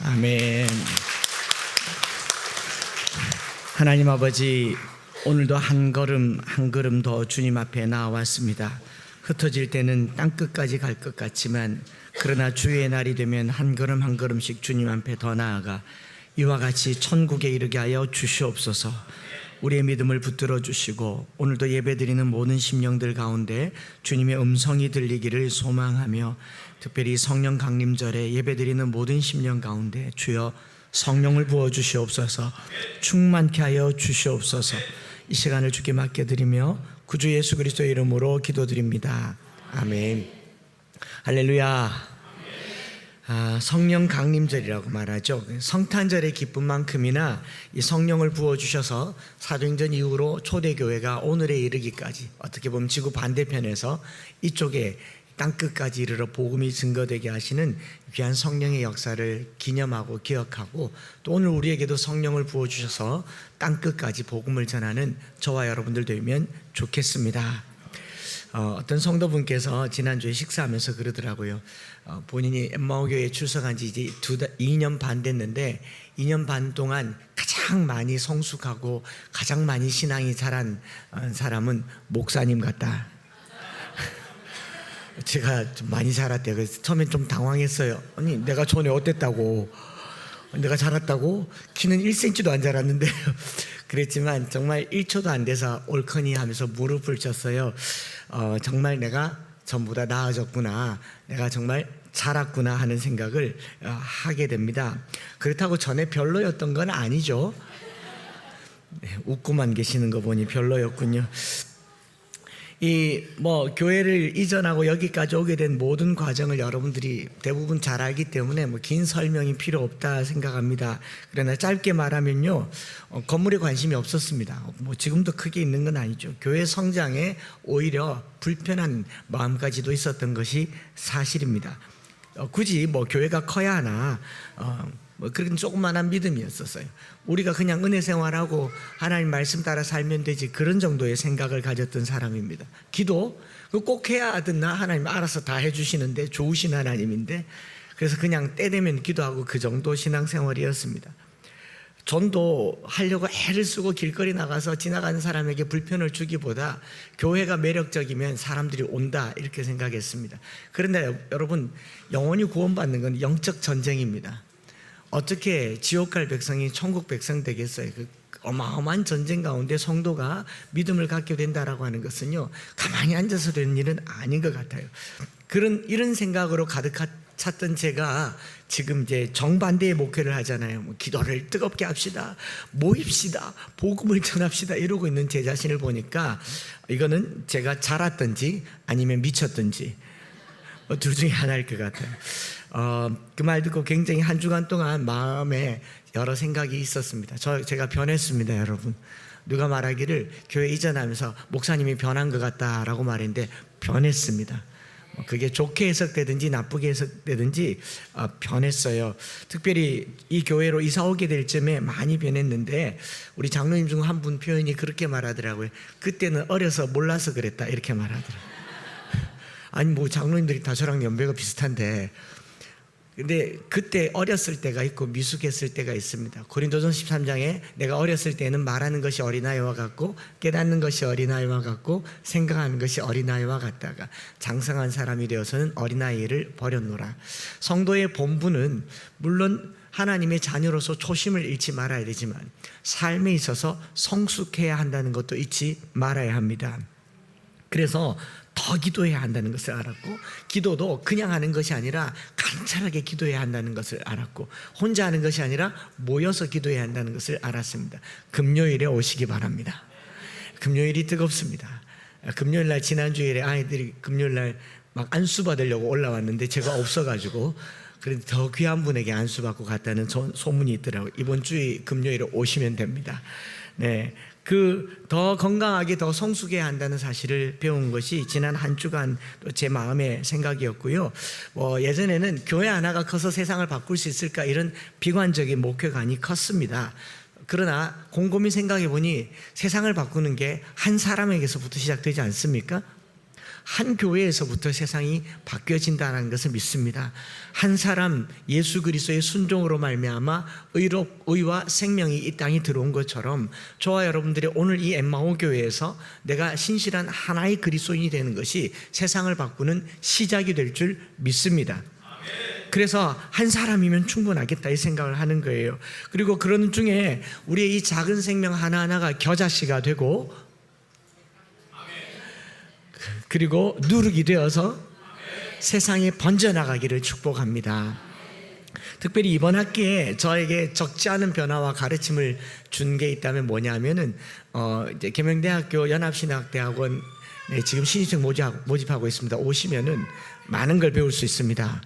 아멘. 하나님 아버지, 오늘도 한 걸음 한 걸음 더 주님 앞에 나왔습니다. 흩어질 때는 땅끝까지 갈 것 같지만, 그러나 주의 날이 되면 한 걸음 한 걸음씩 주님 앞에 더 나아가 이와 같이 천국에 이르게 하여 주시옵소서. 우리의 믿음을 붙들어 주시고, 오늘도 예배드리는 모든 심령들 가운데 주님의 음성이 들리기를 소망하며, 특별히 성령 강림절에 예배드리는 모든 심령 가운데 주여 성령을 부어 주시옵소서. 충만케 하여 주시옵소서. 이 시간을 주께 맡겨드리며 구주 예수 그리스도의 이름으로 기도드립니다. 아멘. 할렐루야. 성령 강림절이라고 말하죠. 성탄절의 기쁨만큼이나 이 성령을 부어주셔서 사도행전 이후로 초대교회가 오늘에 이르기까지, 어떻게 보면 지구 반대편에서 이쪽에 땅끝까지 이르러 복음이 증거되게 하시는 귀한 성령의 역사를 기념하고 기억하고, 또 오늘 우리에게도 성령을 부어주셔서 땅끝까지 복음을 전하는 저와 여러분들 되면 좋겠습니다. 어떤 성도분께서 지난주에 식사하면서 그러더라고요. 본인이 엠마오교회에 출석한 지 이제 2년 반 됐는데, 2년 반 동안 가장 많이 성숙하고 가장 많이 신앙이 자란 사람은 목사님 같다. 제가 좀 많이 자랐대요. 그래서 처음엔 좀 당황했어요. 아니, 내가 전에 어땠다고, 내가 자랐다고? 키는 1cm도 안 자랐는데 그랬지만 정말 1초도 안 돼서 옳거니 하면서 무릎을 쳤어요. 정말 내가 전보다 나아졌구나, 내가 정말 자랐구나 하는 생각을 하게 됩니다. 그렇다고 전에 별로였던 건 아니죠. 웃고만 계시는 거 보니 별로였군요. 교회를 이전하고 여기까지 오게 된 모든 과정을 여러분들이 대부분 잘 알기 때문에 긴 설명이 필요 없다 생각합니다. 그러나 짧게 말하면요, 건물에 관심이 없었습니다. 지금도 크게 있는 건 아니죠. 교회 성장에 오히려 불편한 마음까지도 있었던 것이 사실입니다. 굳이 교회가 커야 하나, 그런 조그만한 믿음이었었어요. 우리가 그냥 은혜 생활하고 하나님 말씀 따라 살면 되지, 그런 정도의 생각을 가졌던 사람입니다. 기도 꼭 해야 하든나, 하나님 알아서 다 해주시는데, 좋으신 하나님인데, 그래서 그냥 때 되면 기도하고 그 정도 신앙생활이었습니다. 전도 하려고 애를 쓰고 길거리 나가서 지나가는 사람에게 불편을 주기보다 교회가 매력적이면 사람들이 온다, 이렇게 생각했습니다. 그런데 여러분, 영원히 구원받는 건 영적 전쟁입니다. 어떻게 지옥 갈 백성이 천국 백성 되겠어요? 그 어마어마한 전쟁 가운데 성도가 믿음을 갖게 된다라고 하는 것은요, 가만히 앉아서 되는 일은 아닌 것 같아요. 이런 생각으로 가득 찼던 제가 지금 이제 정반대의 목회를 하잖아요. 기도를 뜨겁게 합시다, 모입시다, 복음을 전합시다, 이러고 있는 제 자신을 보니까 이거는 제가 자랐든지 아니면 미쳤든지 둘 중에 하나일 것 같아요. 그 말 듣고 굉장히 한 주간 동안 마음에 여러 생각이 있었습니다. 제가 변했습니다, 여러분. 누가 말하기를 교회 이전하면서 목사님이 변한 것 같다라고 말했는데, 변했습니다. 그게 좋게 해석되든지 나쁘게 해석되든지 변했어요. 특별히 이 교회로 이사 오게 될 쯤에 많이 변했는데, 우리 장로님 중 한 분 표현이 그렇게 말하더라고요. 그때는 어려서 몰라서 그랬다, 이렇게 말하더라고요. 아니, 장로님들이 다 저랑 연배가 비슷한데, 근데 그때 어렸을 때가 있고 미숙했을 때가 있습니다. 고린도전서 13장에 내가 어렸을 때는 말하는 것이 어린아이와 같고 깨닫는 것이 어린아이와 같고 생각하는 것이 어린아이와 같다가 장성한 사람이 되어서는 어린아이를 버렸노라. 성도의 본분은 물론 하나님의 자녀로서 초심을 잃지 말아야 되지만, 삶에 있어서 성숙해야 한다는 것도 잊지 말아야 합니다. 그래서 더 기도해야 한다는 것을 알았고, 기도도 그냥 하는 것이 아니라 간절하게 기도해야 한다는 것을 알았고, 혼자 하는 것이 아니라 모여서 기도해야 한다는 것을 알았습니다. 금요일에 오시기 바랍니다. 금요일이 뜨겁습니다. 금요일날, 지난주일에 아이들이 금요일날 막 안수 받으려고 올라왔는데 제가 없어가지고, 그런데 더 귀한 분에게 안수 받고 갔다는 소문이 있더라고요. 이번 주에 금요일에 오시면 됩니다. 네, 더 건강하게 더 성숙해야 한다는 사실을 배운 것이 지난 한 주간 제 마음의 생각이었고요. 예전에는 교회 하나가 커서 세상을 바꿀 수 있을까, 이런 비관적인 목회관이 컸습니다. 그러나 곰곰이 생각해 보니 세상을 바꾸는 게 한 사람에게서부터 시작되지 않습니까? 한 교회에서부터 세상이 바뀌어진다는 것을 믿습니다. 한 사람 예수 그리스도의 순종으로 말미암아 의와 생명이 이 땅에 들어온 것처럼 저와 여러분들이 오늘 이 엠마오 교회에서 내가 신실한 하나의 그리스도인이 되는 것이 세상을 바꾸는 시작이 될 줄 믿습니다. 그래서 한 사람이면 충분하겠다 이 생각을 하는 거예요. 그리고 그런 중에 우리의 이 작은 생명 하나하나가 겨자씨가 되고 그리고 누룩이 되어서 세상에 번져나가기를 축복합니다. 특별히 이번 학기에 저에게 적지 않은 변화와 가르침을 준 게 있다면 뭐냐면은 이제 계명대학교 연합신학대학원 지금 신입생 모집하고 있습니다. 오시면은 많은 걸 배울 수 있습니다.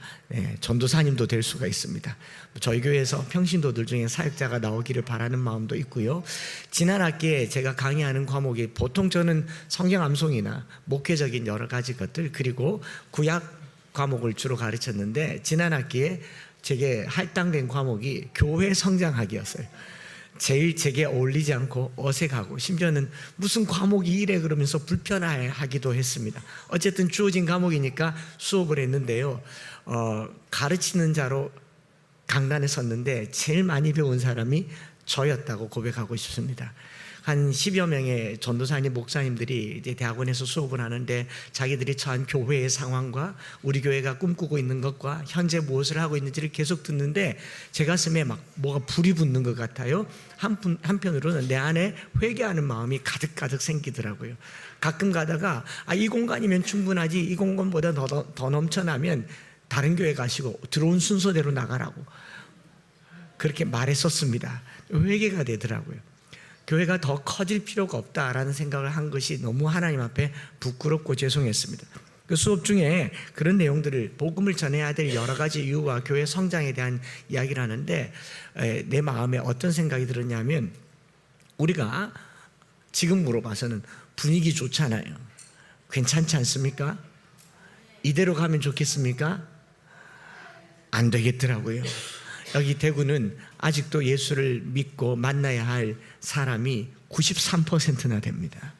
전도사님도 될 수가 있습니다. 저희 교회에서 평신도들 중에 사역자가 나오기를 바라는 마음도 있고요. 지난 학기에 제가 강의하는 과목이 보통 저는 성경 암송이나 목회적인 여러 가지 것들 그리고 구약 과목을 주로 가르쳤는데 지난 학기에 제게 할당된 과목이 교회 성장학이었어요. 제일 제게 어울리지 않고 어색하고 심지어는 무슨 과목이 이래 그러면서 불편해하기도 했습니다. 어쨌든 주어진 과목이니까 수업을 했는데요. 가르치는 자로 강단에 섰는데 제일 많이 배운 사람이 저였다고 고백하고 싶습니다. 한 10여 명의 전도사님, 목사님들이 이제 대학원에서 수업을 하는데 자기들이 처한 교회의 상황과 우리 교회가 꿈꾸고 있는 것과 현재 무엇을 하고 있는지를 계속 듣는데 제 가슴에 막 뭐가 불이 붙는 것 같아요. 한편으로는 내 안에 회개하는 마음이 가득가득 생기더라고요. 가끔 가다가 이 공간이면 충분하지 이 공간보다 더 넘쳐나면 다른 교회 가시고 들어온 순서대로 나가라고 그렇게 말했었습니다. 회개가 되더라고요. 교회가 더 커질 필요가 없다라는 생각을 한 것이 너무 하나님 앞에 부끄럽고 죄송했습니다. 그 수업 중에 그런 내용들을 복음을 전해야 될 여러 가지 이유와 교회 성장에 대한 이야기를 하는데 내 마음에 어떤 생각이 들었냐면 우리가 지금 물어봐서는 분위기 좋잖아요. 괜찮지 않습니까? 이대로 가면 좋겠습니까? 안 되겠더라고요. 여기 대구는 아직도 예수를 믿고 만나야 할 사람이 93%나 됩니다.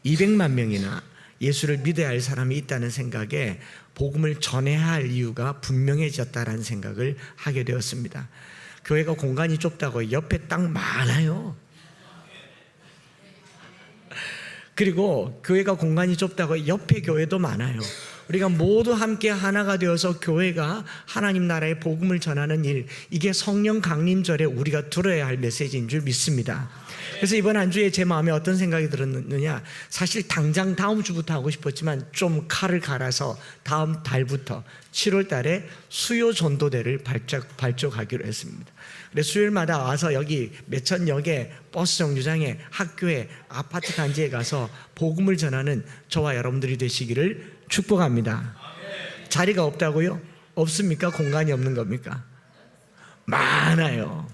200만 명이나 예수를 믿어야 할 사람이 있다는 생각에 복음을 전해야 할 이유가 분명해졌다는 생각을 하게 되었습니다. 교회가 공간이 좁다고 옆에 땅 많아요. 그리고 교회가 공간이 좁다고 옆에 교회도 많아요. 우리가 모두 함께 하나가 되어서 교회가 하나님 나라의 복음을 전하는 일, 이게 성령 강림절에 우리가 들어야 할 메시지인 줄 믿습니다. 그래서 이번 한 주에 제 마음에 어떤 생각이 들었느냐, 사실 당장 다음 주부터 하고 싶었지만 좀 칼을 갈아서 다음 달부터 7월 달에 수요 전도대를 발족하기로 했습니다. 그래서 수요일마다 와서 여기 매천역에 버스 정류장에 학교에 아파트 단지에 가서 복음을 전하는 저와 여러분들이 되시기를 축복합니다. 자리가 없다고요? 없습니까? 공간이 없는 겁니까? 많아요.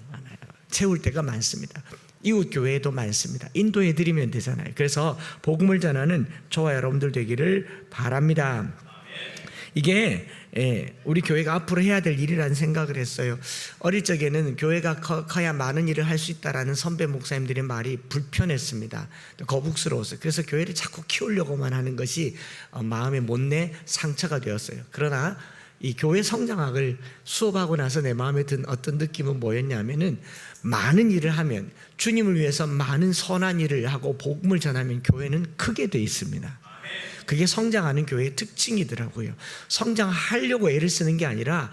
채울 데가 많습니다. 이웃 교회에도 많습니다. 인도해 드리면 되잖아요. 그래서 복음을 전하는 저와 여러분들 되기를 바랍니다. 이게 우리 교회가 앞으로 해야 될 일이라는 생각을 했어요. 어릴 적에는 교회가 커야 많은 일을 할 수 있다라는 선배 목사님들의 말이 불편했습니다. 거북스러웠어요. 그래서 교회를 자꾸 키우려고만 하는 것이 마음의 못내 상처가 되었어요. 그러나 이 교회 성장학을 수업하고 나서 내 마음에 든 어떤 느낌은 뭐였냐면은 많은 일을 하면 주님을 위해서 많은 선한 일을 하고 복음을 전하면 교회는 크게 돼 있습니다. 그게 성장하는 교회의 특징이더라고요. 성장하려고 애를 쓰는 게 아니라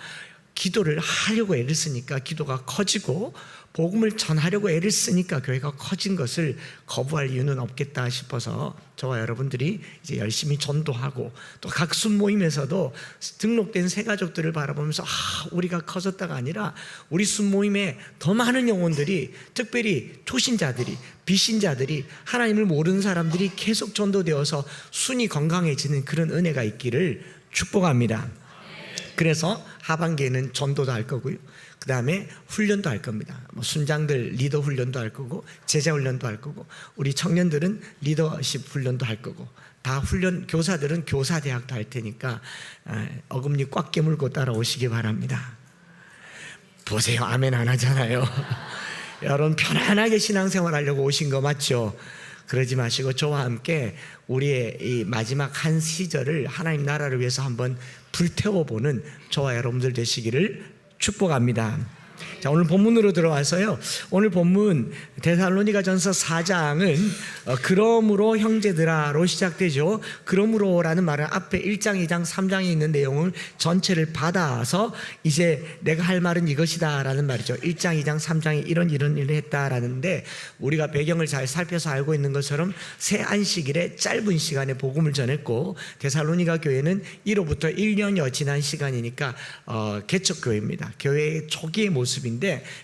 기도를 하려고 애를 쓰니까 기도가 커지고 복음을 전하려고 애를 쓰니까 교회가 커진 것을 거부할 이유는 없겠다 싶어서 저와 여러분들이 이제 열심히 전도하고 또 각 순모임에서도 등록된 새가족들을 바라보면서 우리가 커졌다가 아니라 우리 순모임에 더 많은 영혼들이, 특별히 초신자들이, 비신자들이, 하나님을 모르는 사람들이 계속 전도되어서 순이 건강해지는 그런 은혜가 있기를 축복합니다. 그래서 하반기에는 전도도 할 거고요, 그 다음에 훈련도 할 겁니다. 순장들 리더 훈련도 할 거고, 제자 훈련도 할 거고, 우리 청년들은 리더십 훈련도 할 거고, 다 훈련, 교사들은 교사대학도 할 테니까 어금니 꽉 깨물고 따라오시기 바랍니다. 보세요, 아멘 안 하잖아요. 여러분 편안하게 신앙생활 하려고 오신 거 맞죠? 그러지 마시고 저와 함께 우리의 이 마지막 한 시절을 하나님 나라를 위해서 한번 불태워보는 저와 여러분들 되시기를 축복합니다. 자, 오늘 본문으로 들어와서요. 오늘 본문 데살로니가전서 4장은 그러므로 형제들아로 시작되죠. 그러므로라는 말은 앞에 1장, 2장, 3장에 있는 내용을 전체를 받아서 이제 내가 할 말은 이것이다라는 말이죠. 1장, 2장, 3장에 이런 일을 했다라는데, 우리가 배경을 잘 살펴서 알고 있는 것처럼 새 안식일에 짧은 시간에 복음을 전했고, 데살로니가 교회는 이로부터 1년여 지난 시간이니까 개척교회입니다. 교회의 초기의 모습인데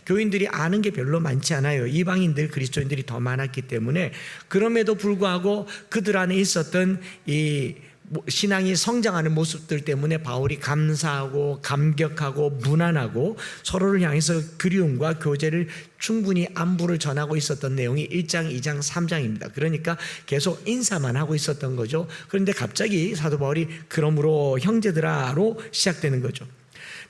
교인들이 아는 게 별로 많지 않아요. 이방인들, 그리스도인들이 더 많았기 때문에. 그럼에도 불구하고 그들 안에 있었던 이 신앙이 성장하는 모습들 때문에 바울이 감사하고 감격하고 무난하고 서로를 향해서 그리움과 교제를 충분히 안부를 전하고 있었던 내용이 1장, 2장, 3장입니다. 그러니까 계속 인사만 하고 있었던 거죠. 그런데 갑자기 사도 바울이 그러므로 형제들아로 시작되는 거죠.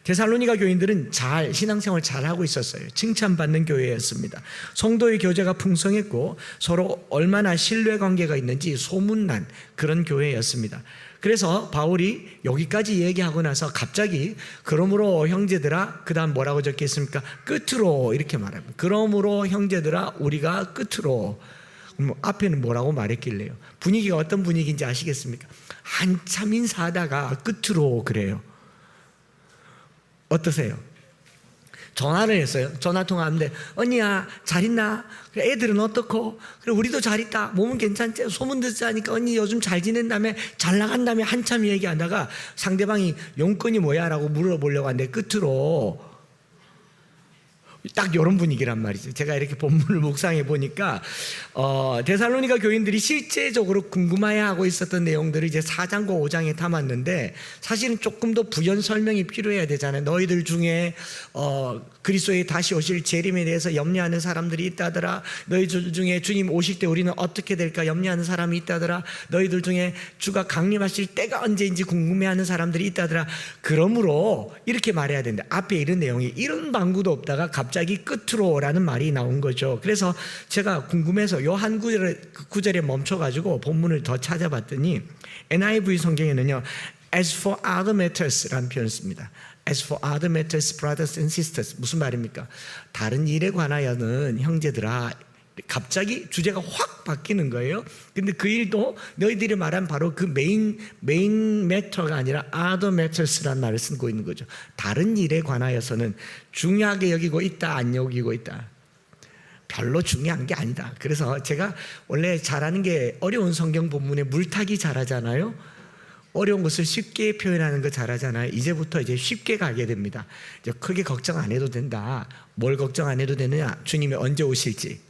데살로니가 교인들은 신앙생활 잘하고 있었어요. 칭찬받는 교회였습니다. 성도의 교제가 풍성했고 서로 얼마나 신뢰관계가 있는지 소문난 그런 교회였습니다. 그래서 바울이 여기까지 얘기하고 나서 갑자기 그러므로 형제들아, 그 다음 뭐라고 적혀 있습니까? 끝으로 이렇게 말합니다. 그러므로 형제들아, 우리가 끝으로. 앞에는 뭐라고 말했길래요? 분위기가 어떤 분위기인지 아시겠습니까? 한참 인사하다가 끝으로 그래요. 어떠세요? 전화를 했어요. 전화통화하는데 언니야 잘 있나? 그래, 애들은 어떻고? 그래, 우리도 잘 있다. 몸은 괜찮지? 소문 듣자니까 언니 요즘 잘 지낸다며, 잘 나간다며 한참 얘기하다가 상대방이 용건이 뭐야? 라고 물어보려고 하는데 끝으로 딱 이런 분위기란 말이죠. 제가 이렇게 본문을 묵상해 보니까 데살로니가 교인들이 실제적으로 궁금해하고 있었던 내용들을 이제 4장과 5장에 담았는데, 사실은 조금 더 부연 설명이 필요해야 되잖아요. 너희들 중에 그리스도의 다시 오실 재림에 대해서 염려하는 사람들이 있다더라. 너희들 중에 주님 오실 때 우리는 어떻게 될까 염려하는 사람이 있다더라. 너희들 중에 주가 강림하실 때가 언제인지 궁금해하는 사람들이 있다더라. 그러므로 이렇게 말해야 된다. 앞에 이런 내용이 이런 방구도 없다가 갑자기 끝으로라는 말이 나온 거죠. 그래서 제가 궁금해서 요 한 구절에 멈춰가지고 본문을 더 찾아봤더니 NIV 성경에는요, as for other matters라는 표현을 씁니다. As for other matters, brothers and sisters. 무슨 말입니까? 다른 일에 관하여는 형제들아. 갑자기 주제가 확 바뀌는 거예요. 근데 그 일도 너희들이 말한 바로 그 메인 매터가 아니라 other matters라는 말을 쓰고 있는 거죠. 다른 일에 관하여서는 중요하게 여기고 있다, 안 여기고 있다. 별로 중요한 게 아니다. 그래서 제가 원래 잘하는 게 어려운 성경 본문에 물타기 잘하잖아요. 어려운 것을 쉽게 표현하는 거 잘하잖아요. 이제부터 이제 쉽게 가게 됩니다. 이제 크게 걱정 안 해도 된다. 뭘 걱정 안 해도 되느냐? 주님이 언제 오실지,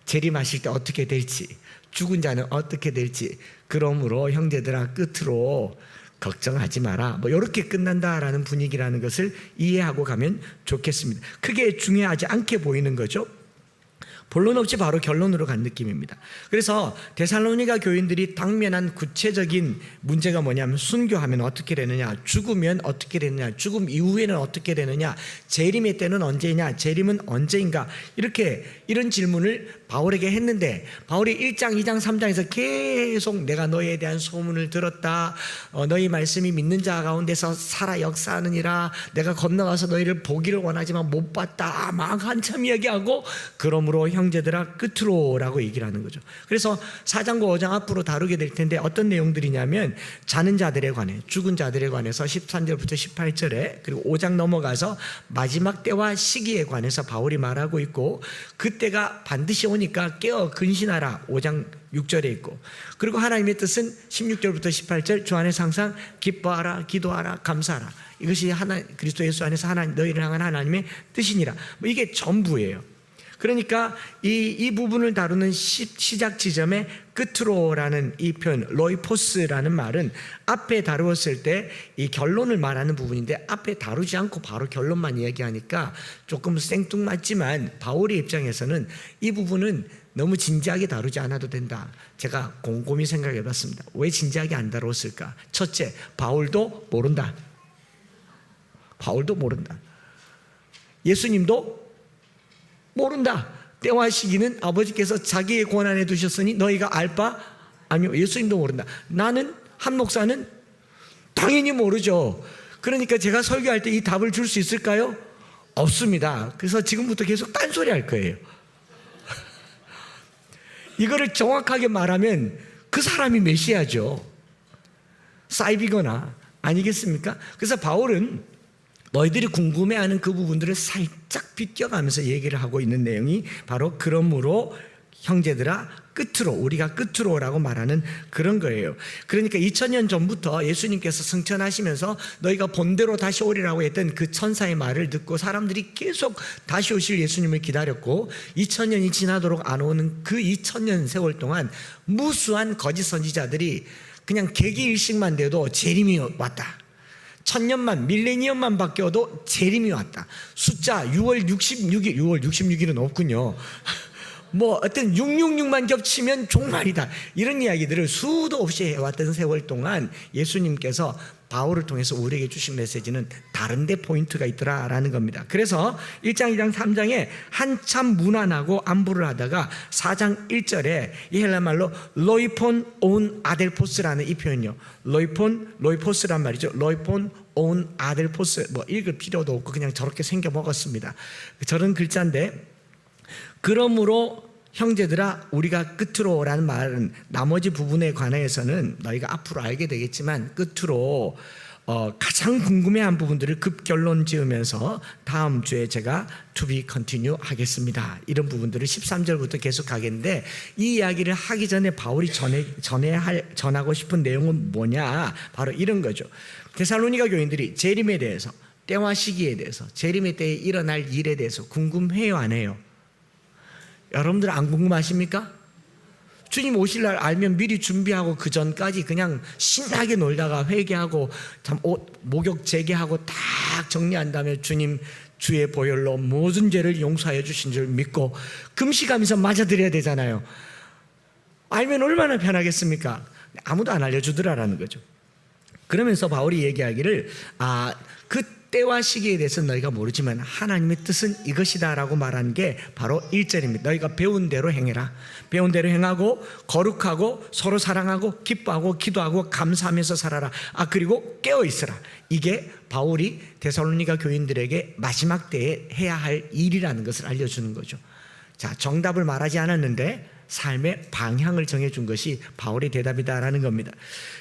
재림하실 때 어떻게 될지, 죽은 자는 어떻게 될지. 그러므로 형제들아, 끝으로 걱정하지 마라. 뭐 이렇게 끝난다라는 분위기라는 것을 이해하고 가면 좋겠습니다. 크게 중요하지 않게 보이는 거죠. 본론 없이 바로 결론으로 간 느낌입니다. 그래서 데살로니가 교인들이 당면한 구체적인 문제가 뭐냐면, 순교하면 어떻게 되느냐, 죽으면 어떻게 되느냐, 죽음 이후에는 어떻게 되느냐, 재림의 때는 언제냐, 재림은 언제인가, 이런 질문을 바울에게 했는데, 바울이 1장, 2장, 3장에서 계속 내가 너희에 대한 소문을 들었다, 너희 말씀이 믿는 자 가운데서 살아 역사하느니라, 내가 건너가서 너희를 보기를 원하지만 못 봤다, 막 한참 이야기하고, 그러므로 형제들아 끝으로 라고 얘기를 하는 거죠. 그래서 4장과 5장 앞으로 다루게 될 텐데 어떤 내용들이냐면, 자는 자들에 관해, 죽은 자들에 관해서 13절부터 18절에, 그리고 5장 넘어가서 마지막 때와 시기에 관해서 바울이 말하고 있고, 그때가 반드시 오니까 깨어 근신하라 5장 6절에 있고, 그리고 하나님의 뜻은 16절부터 18절 주 안에서 항상 기뻐하라, 기도하라, 감사하라. 이것이 그리스도 예수 안에서 너희를 향한 하나님의 뜻이니라. 뭐 이게 전부예요. 그러니까 이 부분을 다루는 시작 지점의 끝으로라는 이 표현, 로이포스라는 말은 앞에 다루었을 때 이 결론을 말하는 부분인데, 앞에 다루지 않고 바로 결론만 이야기하니까 조금 생뚱맞지만 바울의 입장에서는 이 부분은 너무 진지하게 다루지 않아도 된다. 제가 곰곰이 생각해 봤습니다. 왜 진지하게 안 다루었을까? 첫째, 바울도 모른다. 바울도 모른다. 예수님도 모른다. 때와 시기는 아버지께서 자기의 권한에 두셨으니 너희가 알 바 아니요. 예수님도 모른다. 나는, 한 목사는 당연히 모르죠. 그러니까 제가 설교할 때 이 답을 줄 수 있을까요? 없습니다. 그래서 지금부터 계속 딴소리 할 거예요. 이거를 정확하게 말하면 그 사람이 메시아죠. 사이비거나 아니겠습니까? 그래서 바울은 너희들이 궁금해하는 그 부분들을 살짝 비껴가면서 얘기를 하고 있는 내용이 바로 그러므로 형제들아 끝으로, 우리가 끝으로라고 말하는 그런 거예요. 그러니까 2000년 전부터 예수님께서 승천하시면서 너희가 본대로 다시 오리라고 했던 그 천사의 말을 듣고 사람들이 계속 다시 오실 예수님을 기다렸고 2000년이 지나도록 안 오는 그 2000년 세월 동안 무수한 거짓 선지자들이 그냥 개기일식만 돼도 재림이 왔다. 1000년만, 밀레니엄만 바뀌어도 재림이 왔다. 숫자 6월 66일은 없군요. 뭐 어떤 666만 겹치면 종말이다. 이런 이야기들을 수도 없이 해왔던 세월 동안 예수님께서 바울을 통해서 우리에게 주신 메시지는 다른 데 포인트가 있더라라는 겁니다. 그래서 1장, 2장, 3장에 한참 무난하고 안부를 하다가 4장 1절에 이 헬라말로 로이폰 온 아델포스라는 이 표현이요. 로이포스란 말이죠. 로이폰 온 아델포스. 뭐 읽을 필요도 없고 그냥 저렇게 생겨 먹었습니다. 저런 글자인데 그러므로 형제들아 우리가 끝으로 라는 말은 나머지 부분에 관해서는 너희가 앞으로 알게 되겠지만 끝으로 가장 궁금해한 부분들을 급결론 지으면서 다음 주에 제가 to be continue 하겠습니다. 이런 부분들을 13절부터 계속 하겠는데 이 이야기를 하기 전에 바울이 전하고 싶은 내용은 뭐냐? 바로 이런 거죠. 데살로니가 교인들이 재림에 대해서, 때와 시기에 대해서, 재림의 때에 일어날 일에 대해서 궁금해요, 안 해요? 여러분들 안 궁금하십니까? 주님 오실 날 알면 미리 준비하고 그 전까지 그냥 신나게 놀다가 회개하고 참 목욕 재개하고 딱 정리한 다음에 주님 주의 보혈로 모든 죄를 용서하여 주신 줄 믿고 금식하면서 맞아드려야 되잖아요. 알면 얼마나 편하겠습니까? 아무도 안 알려주더라라는 거죠. 그러면서 바울이 얘기하기를 그 때와 시기에 대해서 너희가 모르지만 하나님의 뜻은 이것이다 라고 말한 게 바로 1절입니다. 너희가 배운 대로 행해라. 배운 대로 행하고 거룩하고 서로 사랑하고 기뻐하고 기도하고 감사하면서 살아라. 그리고 깨어있으라. 이게 바울이 데살로니가 교인들에게 마지막 때에 해야 할 일이라는 것을 알려주는 거죠. 자, 정답을 말하지 않았는데 삶의 방향을 정해준 것이 바울의 대답이다라는 겁니다.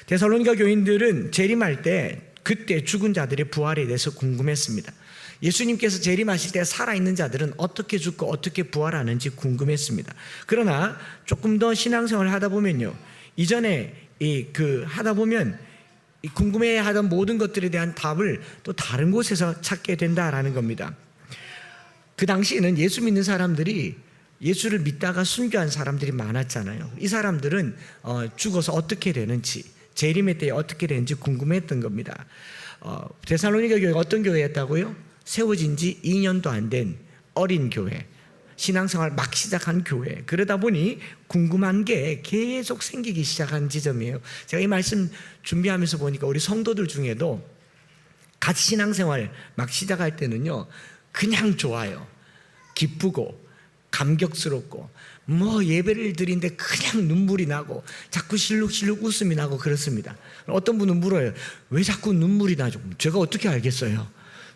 데살로니가 교인들은 재림할 때 그때 죽은 자들의 부활에 대해서 궁금했습니다. 예수님께서 재림하실 때 살아있는 자들은 어떻게 죽고 어떻게 부활하는지 궁금했습니다. 그러나 조금 더 신앙생활을 하다 보면요, 이전에 하다 보면 궁금해하던 모든 것들에 대한 답을 또 다른 곳에서 찾게 된다라는 겁니다. 그 당시에는 예수 믿는 사람들이 예수를 믿다가 순교한 사람들이 많았잖아요. 이 사람들은 죽어서 어떻게 되는지, 재림의 때에 어떻게 되는지 궁금했던 겁니다. 데살로니가 교회가 어떤 교회였다고요? 세워진 지 2년도 안 된 어린 교회, 신앙생활 막 시작한 교회. 그러다 보니 궁금한 게 계속 생기기 시작한 지점이에요. 제가 이 말씀 준비하면서 보니까 우리 성도들 중에도 같이 신앙생활 막 시작할 때는요, 그냥 좋아요. 기쁘고 감격스럽고 예배를 드리는데 그냥 눈물이 나고 자꾸 실룩실룩 웃음이 나고 그렇습니다. 어떤 분은 물어요. 왜 자꾸 눈물이 나죠? 제가 어떻게 알겠어요?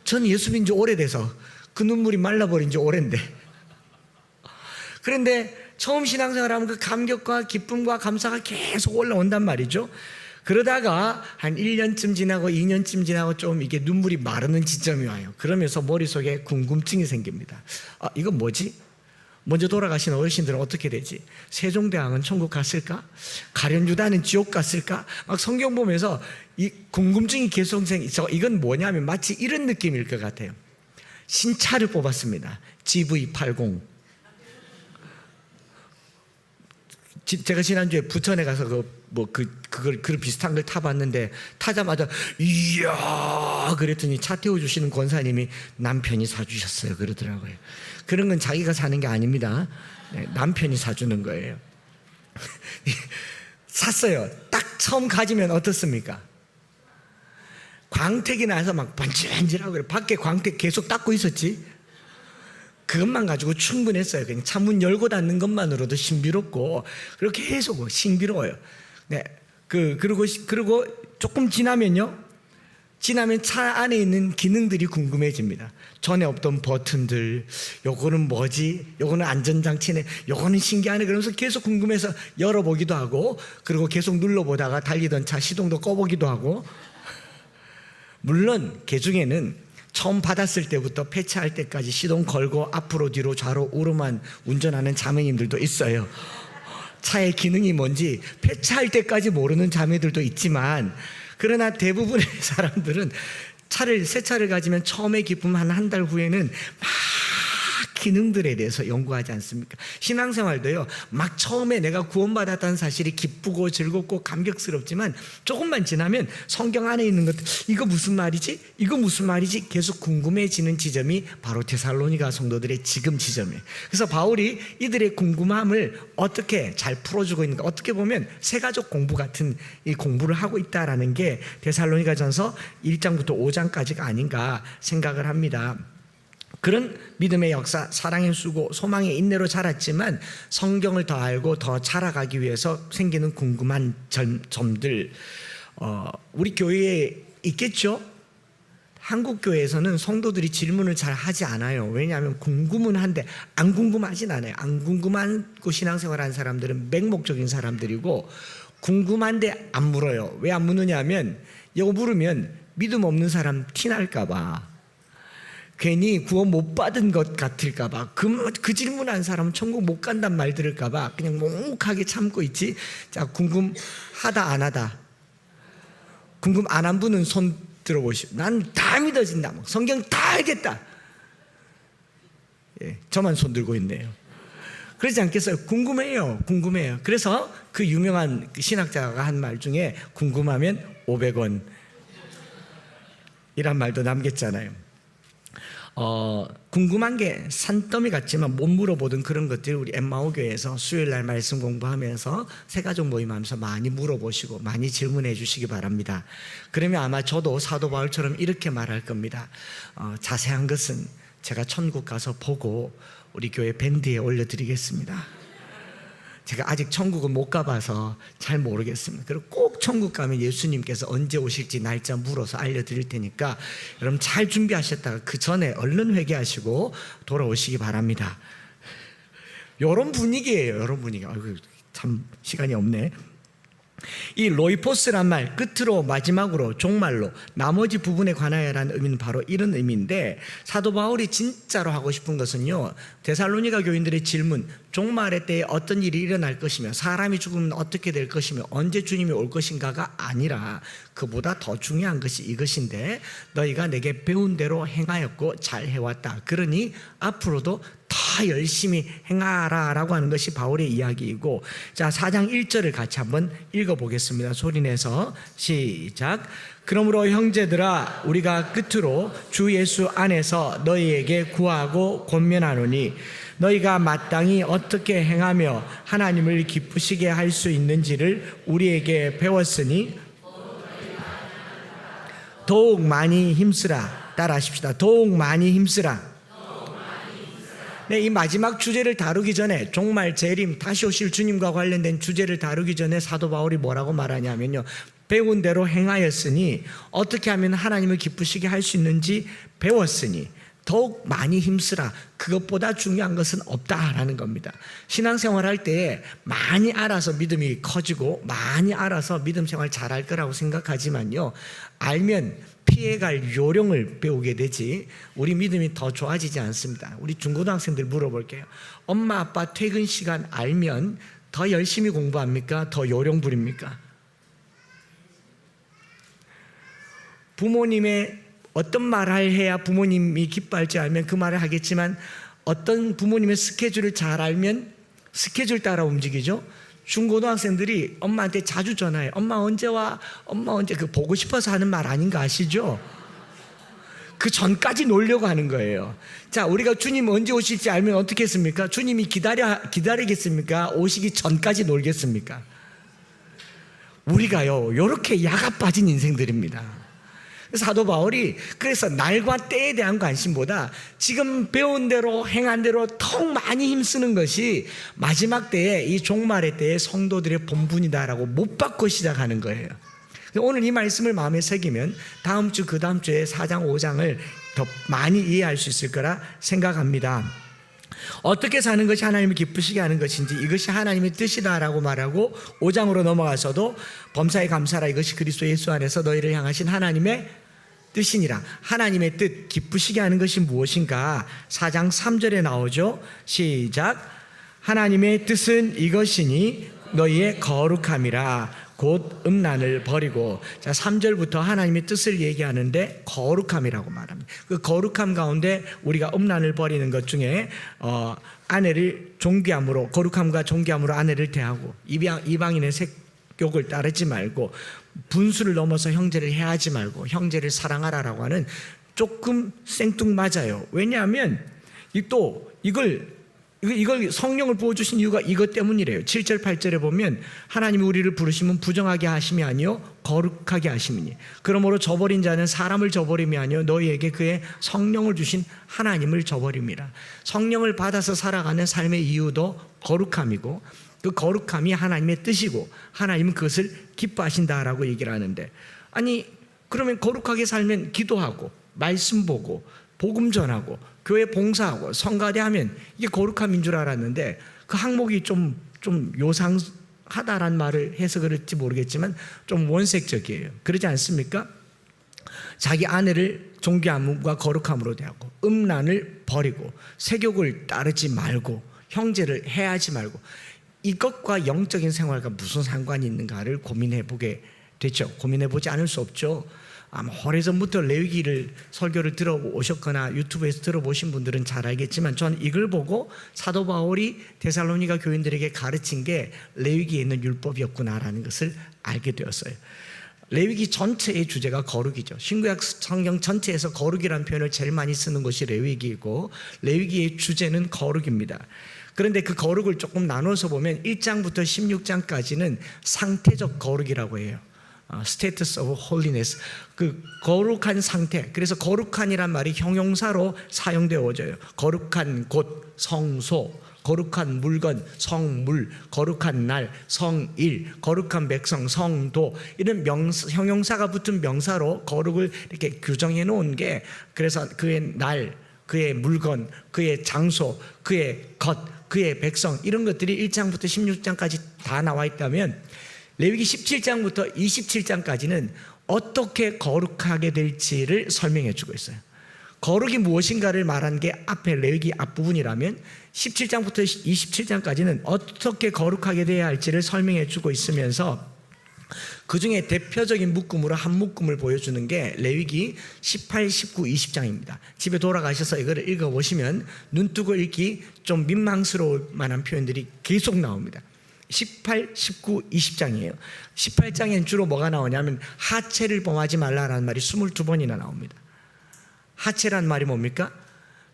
전 예수 믿은 지 오래돼서 그 눈물이 말라버린 지 오랜데. 그런데 처음 신앙생활하면 그 감격과 기쁨과 감사가 계속 올라온단 말이죠. 그러다가 한 1년쯤 지나고 2년쯤 지나고 좀 이게 눈물이 마르는 지점이 와요. 그러면서 머릿속에 궁금증이 생깁니다. 이건 뭐지? 먼저 돌아가신 어르신들은 어떻게 되지? 세종대왕은 천국 갔을까? 가련유다는 지옥 갔을까? 막 성경 보면서 이 궁금증이 계속 이건 뭐냐면 마치 이런 느낌일 것 같아요. 신차를 뽑았습니다. GV80. 제가 지난주에 부천에 가서 그걸 비슷한 걸 타봤는데 타자마자 이야 그랬더니 차 태워주시는 권사님이 남편이 사주셨어요 그러더라고요. 그런 건 자기가 사는 게 아닙니다. 남편이 사주는 거예요. 샀어요. 딱 처음 가지면 어떻습니까? 광택이 나서 막 반질반질하고 그래. 밖에 광택 계속 닦고 있었지. 그것만 가지고 충분했어요. 그냥 창문 열고 닫는 것만으로도 신비롭고, 그렇게 계속 신비로워요. 네. 그리고 조금 지나면 차 안에 있는 기능들이 궁금해집니다. 전에 없던 버튼들, 요거는 뭐지? 요거는 안전장치네. 요거는 신기하네. 그러면서 계속 궁금해서 열어보기도 하고, 그리고 계속 눌러보다가 달리던 차 시동도 꺼보기도 하고. 물론 그 중에는 처음 받았을 때부터 폐차할 때까지 시동 걸고 앞으로 뒤로 좌로 우로만 운전하는 자매님들도 있어요. 차의 기능이 뭔지 폐차할 때까지 모르는 자매들도 있지만, 그러나 대부분의 사람들은 새 차를 가지면 처음에 기쁨 한 달 후에는 막 기능들에 대해서 연구하지 않습니까? 신앙생활도요, 막 처음에 내가 구원받았다는 사실이 기쁘고 즐겁고 감격스럽지만 조금만 지나면 성경 안에 있는 것, 이거 무슨 말이지? 이거 무슨 말이지? 계속 궁금해지는 지점이 바로 데살로니가 성도들의 지금 지점이에요. 그래서 바울이 이들의 궁금함을 어떻게 잘 풀어주고 있는가, 어떻게 보면 새가족 공부 같은 이 공부를 하고 있다라는 게 데살로니가 전서 1장부터 5장까지가 아닌가 생각을 합니다. 그런 믿음의 역사, 사랑의 수고, 소망의 인내로 자랐지만 성경을 더 알고 더 자라가기 위해서 생기는 궁금한 점들, 우리 교회에 있겠죠? 한국 교회에서는 성도들이 질문을 잘 하지 않아요. 왜냐하면 궁금은 한데 안 궁금하진 않아요. 안 궁금하고 신앙생활하는 사람들은 맹목적인 사람들이고, 궁금한데 안 물어요. 왜 안 묻느냐 하면, 이거 물으면 믿음 없는 사람 티날까 봐, 괜히 구원 못 받은 것 같을까 봐, 그 질문한 사람은 천국 못 간단 말 들을까 봐 그냥 묵묵하게 참고 있지. 자, 궁금하다 안 하다. 궁금 안 한 분은 손 들어보시오. 난 다 믿어진다, 성경 다 알겠다. 예, 저만 손 들고 있네요. 그러지 않겠어요? 궁금해요. 그래서 그 유명한 신학자가 한 말 중에 궁금하면 500원 이란 말도 남겼잖아요. 궁금한 게 산더미 같지만 못 물어보던 그런 것들, 우리 엠마오 교회에서 수요일날 말씀 공부하면서 새가족 모임하면서 많이 물어보시고 많이 질문해 주시기 바랍니다. 그러면 아마 저도 사도 바울처럼 이렇게 말할 겁니다. 자세한 것은 제가 천국 가서 보고 우리 교회 밴드에 올려드리겠습니다. 제가 아직 천국은 못 가봐서 잘 모르겠습니다. 그리고 꼭 천국 가면 예수님께서 언제 오실지 날짜 물어서 알려드릴 테니까 여러분 잘 준비하셨다가 그 전에 얼른 회개하시고 돌아오시기 바랍니다. 이런 분위기예요. 이런 분위기. 아이고, 참 시간이 없네. 이 로이포스란 말, 끝으로 마지막으로 종말로 나머지 부분에 관하여라는 의미는 바로 이런 의미인데, 사도 바울이 진짜로 하고 싶은 것은요, 데살로니가 교인들의 질문, 종말의 때에 어떤 일이 일어날 것이며 사람이 죽으면 어떻게 될 것이며 언제 주님이 올 것인가가 아니라 그보다 더 중요한 것이 이것인데, 너희가 내게 배운 대로 행하였고 잘 해왔다. 그러니 앞으로도 더 열심히 행하라 라고 하는 것이 바울의 이야기이고, 자, 4장 1절을 같이 한번 읽어보겠습니다. 소리내서 시작. 그러므로 형제들아, 우리가 끝으로 주 예수 안에서 너희에게 구하고 권면하노니, 너희가 마땅히 어떻게 행하며 하나님을 기쁘시게 할 수 있는지를 우리에게 배웠으니 더욱 많이 힘쓰라. 따라하십시다. 더욱 많이 힘쓰라. 네, 이 마지막 주제를 다루기 전에, 종말, 재림, 다시 오실 주님과 관련된 주제를 다루기 전에 사도 바울이 뭐라고 말하냐면요, 배운 대로 행하였으니, 어떻게 하면 하나님을 기쁘시게 할 수 있는지 배웠으니 더욱 많이 힘쓰라. 그것보다 중요한 것은 없다라는 겁니다. 신앙생활 할 때 많이 알아서 믿음이 커지고 많이 알아서 믿음 생활 잘할 거라고 생각하지만요, 알면 피해갈 요령을 배우게 되지 우리 믿음이 더 좋아지지 않습니다. 우리 중고등학생들 물어볼게요. 엄마 아빠 퇴근 시간 알면 더 열심히 공부합니까? 더 요령 부립니까? 부모님의 어떤 말을 해야 부모님이 기뻐할지 알면 그 말을 하겠지만, 어떤 부모님의 스케줄을 잘 알면 스케줄 따라 움직이죠. 중고등학생들이 엄마한테 자주 전화해. 엄마 언제 와? 엄마 언제? 그 보고 싶어서 하는 말 아닌 거 아시죠? 그 전까지 놀려고 하는 거예요. 자, 우리가 주님 언제 오실지 알면 어떻게 했습니까? 주님이 기다리겠습니까? 오시기 전까지 놀겠습니까? 우리가요, 이렇게 야가 빠진 인생들입니다. 사도 바울이 그래서 날과 때에 대한 관심보다 지금 배운 대로 행한 대로 더 많이 힘쓰는 것이 마지막 때에 이 종말의 때에 성도들의 본분이다라고 못 받고 시작하는 거예요. 오늘 이 말씀을 마음에 새기면 다음 주 그 다음 주에 4장 5장을 더 많이 이해할 수 있을 거라 생각합니다. 어떻게 사는 것이 하나님을 기쁘시게 하는 것인지, 이것이 하나님의 뜻이다라고 말하고 5장으로 넘어가서도 범사에 감사라, 이것이 그리스도 예수 안에서 너희를 향하신 하나님의 뜻이니라. 하나님의 뜻, 기쁘시게 하는 것이 무엇인가? 4장 3절에 나오죠. 시작. 하나님의 뜻은 이것이니 너희의 거룩함이라. 곧 음란을 버리고. 자, 3절부터 하나님의 뜻을 얘기하는데 거룩함이라고 말합니다. 그 거룩함 가운데 우리가 음란을 버리는 것 중에 아내를 존귀함으로, 거룩함과 존귀함으로 아내를 대하고, 이방인의 색욕을 따르지 말고, 분수를 넘어서 형제를 해하지 말고 형제를 사랑하라라고 하는, 조금 생뚱맞아요. 왜냐하면 이걸 성령을 부어주신 이유가 이것 때문이래요. 7절 8절에 보면 하나님이 우리를 부르시면 부정하게 하심이 아니요 거룩하게 하심이니 그러므로 저버린 자는 사람을 저버림이 아니요 너희에게 그의 성령을 주신 하나님을 저버림이라. 성령을 받아서 살아가는 삶의 이유도 거룩함이고, 그 거룩함이 하나님의 뜻이고 하나님은 그것을 기뻐하신다라고 얘기를 하는데, 아니 그러면 거룩하게 살면 기도하고 말씀 보고 복음 전하고 교회 봉사하고 성가대하면 이게 거룩함인 줄 알았는데, 그 항목이 좀 요상하다란 말을 해서 그럴지 모르겠지만 좀 원색적이에요. 그러지 않습니까? 자기 아내를 존귀함과 거룩함으로 대하고, 음란을 버리고, 색욕을 따르지 말고, 형제를 해하지 말고, 이것과 영적인 생활과 무슨 상관이 있는가를 고민해 보게 되죠. 고민해 보지 않을 수 없죠. 아마 오래전부터 레위기를 설교를 들어오셨거나 유튜브에서 들어보신 분들은 잘 알겠지만, 저는 이걸 보고 사도 바울이 데살로니가 교인들에게 가르친 게 레위기에 있는 율법이었구나라는 것을 알게 되었어요. 레위기 전체의 주제가 거룩이죠. 신구약 성경 전체에서 거룩이라는 표현을 제일 많이 쓰는 것이 레위기이고, 레위기의 주제는 거룩입니다. 그런데 그 거룩을 조금 나눠서 보면 1장부터 16장까지는 상태적 거룩이라고 해요. Status of holiness, 그 거룩한 상태. 그래서 거룩한이란 말이 형용사로 사용되어져요. 거룩한 곳, 성소, 거룩한 물건, 성물, 거룩한 날, 성일, 거룩한 백성, 성도, 이런 형용사가 붙은 명사로 거룩을 이렇게 규정해 놓은 게, 그래서 그의 날, 그의 물건, 그의 장소, 그의 것, 그의 백성, 이런 것들이 1장부터 16장까지 다 나와 있다면, 레위기 17장부터 27장까지는 어떻게 거룩하게 될지를 설명해 주고 있어요. 거룩이 무엇인가를 말한 게 앞에 레위기 앞부분이라면 17장부터 27장까지는 어떻게 거룩하게 돼야 할지를 설명해 주고 있으면서, 그 중에 대표적인 묶음으로 한 묶음을 보여주는 게 레위기 18, 19, 20장입니다. 집에 돌아가셔서 이거를 읽어보시면 눈뜨고 읽기 좀 민망스러울 만한 표현들이 계속 나옵니다. 18, 19, 20장이에요. 18장에는 주로 뭐가 나오냐면 하체를 범하지 말라라는 말이 22번이나 나옵니다. 하체란 말이 뭡니까?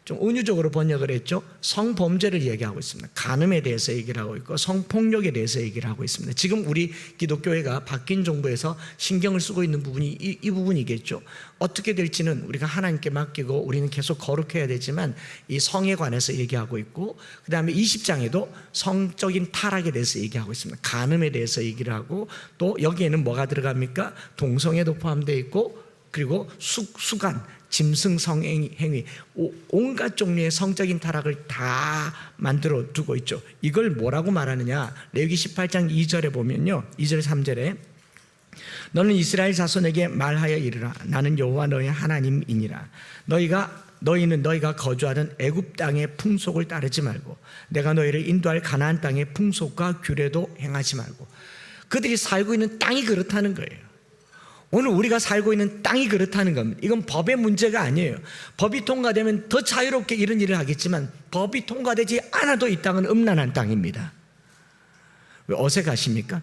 좀 은유적으로 번역을 했죠. 성범죄를 얘기하고 있습니다. 간음에 대해서 얘기를 하고 있고, 성폭력에 대해서 얘기를 하고 있습니다. 지금 우리 기독교회가 바뀐 정부에서 신경을 쓰고 있는 부분이 이 부분이겠죠. 어떻게 될지는 우리가 하나님께 맡기고 우리는 계속 거룩해야 되지만, 이 성에 관해서 얘기하고 있고, 그 다음에 20장에도 성적인 타락에 대해서 얘기하고 있습니다. 간음에 대해서 얘기를 하고, 또 여기에는 뭐가 들어갑니까? 동성애도 포함되어 있고, 그리고 수간, 짐승 성행위, 온갖 종류의 성적인 타락을 다 만들어 두고 있죠. 이걸 뭐라고 말하느냐? 레위기 18장 2절에 보면요, 2절 3절에 너는 이스라엘 자손에게 말하여 이르라. 나는 여호와 너희 하나님이니라. 너희는 너희가 거주하는 애굽 땅의 풍속을 따르지 말고 내가 너희를 인도할 가나안 땅의 풍속과 규례도 행하지 말고. 그들이 살고 있는 땅이 그렇다는 거예요. 오늘 우리가 살고 있는 땅이 그렇다는 겁니다. 이건 법의 문제가 아니에요. 법이 통과되면 더 자유롭게 이런 일을 하겠지만, 법이 통과되지 않아도 이 땅은 음란한 땅입니다. 왜 어색하십니까?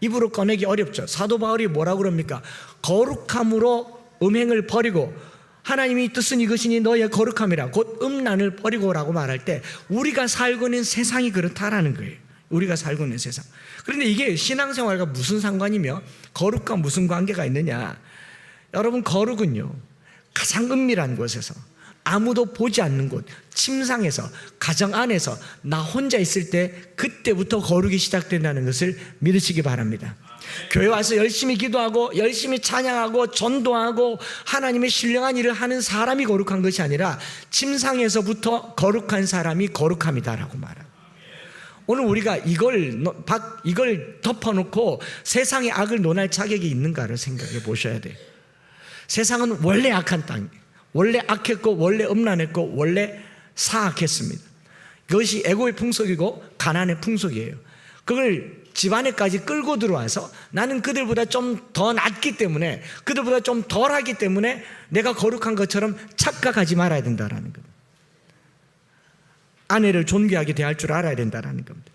입으로 꺼내기 어렵죠. 사도 바울이 뭐라고 그럽니까? 거룩함으로 음행을 버리고, 하나님이 뜻은 이것이니 너의 거룩함이라, 곧 음란을 버리고라고 말할 때 우리가 살고 있는 세상이 그렇다라는 거예요. 우리가 살고 있는 세상. 그런데 이게 신앙생활과 무슨 상관이며 거룩과 무슨 관계가 있느냐? 여러분, 거룩은요, 가장 은밀한 곳에서, 아무도 보지 않는 곳, 침상에서, 가정 안에서 나 혼자 있을 때, 그때부터 거룩이 시작된다는 것을 믿으시기 바랍니다. 교회 와서 열심히 기도하고 열심히 찬양하고 전도하고 하나님의 신령한 일을 하는 사람이 거룩한 것이 아니라 침상에서부터 거룩한 사람이 거룩함이다라고 말합니다. 오늘 우리가 이걸 덮어놓고 세상의 악을 논할 자격이 있는가를 생각해 보셔야 돼요. 세상은 원래 악한 땅, 원래 악했고 원래 음란했고 원래 사악했습니다. 그것이 애고의 풍속이고 가난의 풍속이에요. 그걸 집안에까지 끌고 들어와서 나는 그들보다 좀 더 낫기 때문에, 그들보다 좀 덜하기 때문에 내가 거룩한 것처럼 착각하지 말아야 된다라는 겁니다. 아내를 존귀하게 대할 줄 알아야 된다라는 겁니다.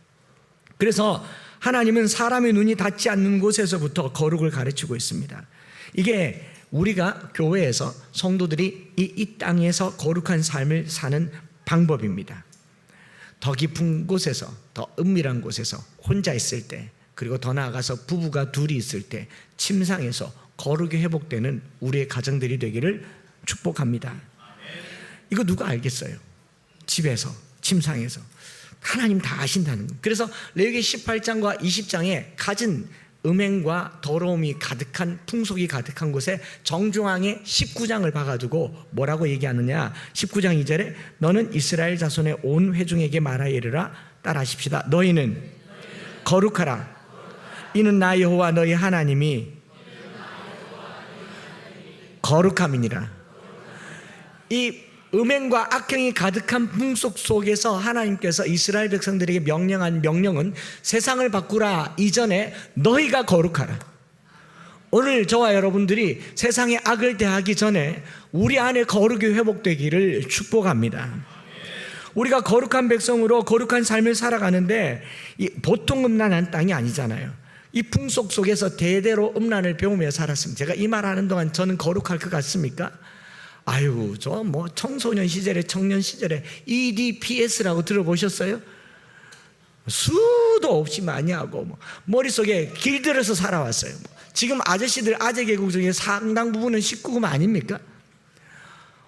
그래서 하나님은 사람의 눈이 닿지 않는 곳에서부터 거룩을 가르치고 있습니다. 이게 우리가 교회에서 성도들이 이 땅에서 거룩한 삶을 사는 방법입니다. 더 깊은 곳에서, 더 은밀한 곳에서 혼자 있을 때, 그리고 더 나아가서 부부가 둘이 있을 때 침상에서 거룩이 회복되는 우리의 가정들이 되기를 축복합니다. 이거 누가 알겠어요? 집에서, 침상에서. 하나님 다 아신다는 거예요. 그래서 레위기 18장과 20장에 가진 음행과 더러움이 가득한, 풍속이 가득한 곳에 정중앙에 19장을 박아두고 뭐라고 얘기하느냐. 19장 2절에 너는 이스라엘 자손의 온 회중에게 말하여 이르라. 따라하십시다. 너희는 거룩하라. 이는 나 여호와 너희 하나님이 거룩함이니라. 이 음행과 악행이 가득한 풍속 속에서 하나님께서 이스라엘 백성들에게 명령한 명령은 세상을 바꾸라 이전에 너희가 거룩하라. 오늘 저와 여러분들이 세상의 악을 대하기 전에 우리 안에 거룩이 회복되기를 축복합니다. 우리가 거룩한 백성으로 거룩한 삶을 살아가는데 보통 음란한 땅이 아니잖아요. 이 풍속 속에서 대대로 음란을 배우며 살았습니다. 제가 이 말하는 동안 저는 거룩할 것 같습니까? 아유, 저 뭐 청소년 시절에, 청년 시절에 EDPS라고 들어보셨어요? 수도 없이 많이 하고 머릿속에 길들여서 살아왔어요. 지금 아저씨들 아재 개국 중에 상당 부분은 19금 아닙니까?